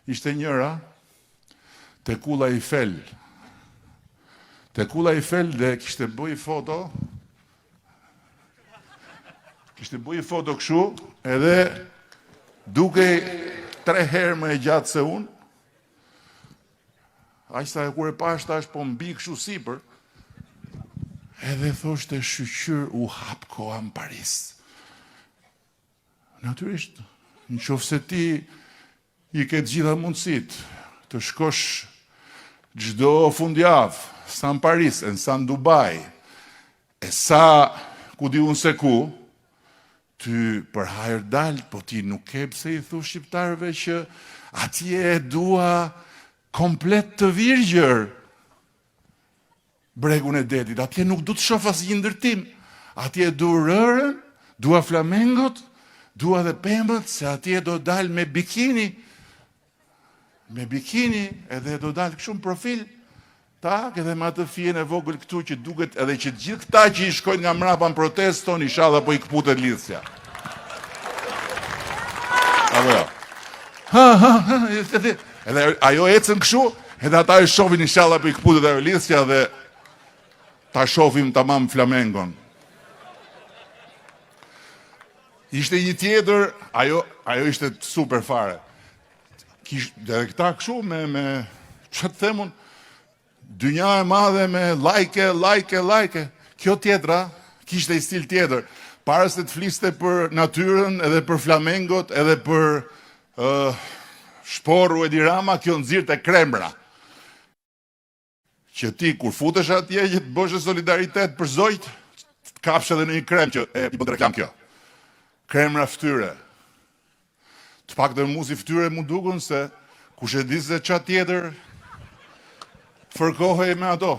ishte njëra te Kulla Eiffel. Te Kulla Eiffel dhe kishte bëj foto. Kishte bëj foto kështu, edhe duke 3 herë më e gjatë se unë. Aq sa kur e pash tash po mbi kështu sipër. Edhe thoshte shqyr u hap koha në Paris. Natyrisht, nëse ti i ke gjitha mundësit të shkosh çdo fundjavë, sa në Paris, e sa në Dubai, e sa ku di unë se ku, ty për hajër dalë, po ti nuk ke pse i thu shqiptarëve që atje e dua komplet të virgjër bregun e detit. Atje nuk du të shoh asnjë ndërtim. Atje du rërën, dua flamengot, dua dhe pembët, se atje do dalë me bikini. Me bikini, edhe do dalë kështu në profil. Tak, edhe me atë fjen e vogël këtu që duket edhe që gjithë këta që i shkojnë nga mrapa në protestë tonë, inshallah po i kputet lidhja. Apo jo. Edhe ajo ecën kështu, edhe ata e shohin inshallah po i kputet ajo lidhja dhe ta shohim tamam flamengon. Ishte një tjetër, ajo ishte super fare. Dhe këta kështu me që të themun, dynja e madhe me like. Kjo tjetra, kishte i stil tjetër. Para se të fliste për natyrën, edhe për flamengot, edhe për shporru e dirama, kjo nxirrte kremra. Që ti, kur futesh atje, që të bësh solidaritet për zojt, të kapsh edhe në një krem që i bën reklam kjo. Kremra fytyre. Të pak të muzi fytyre mu dukun se kush e di se ç'a tjetër fërkohej me ato.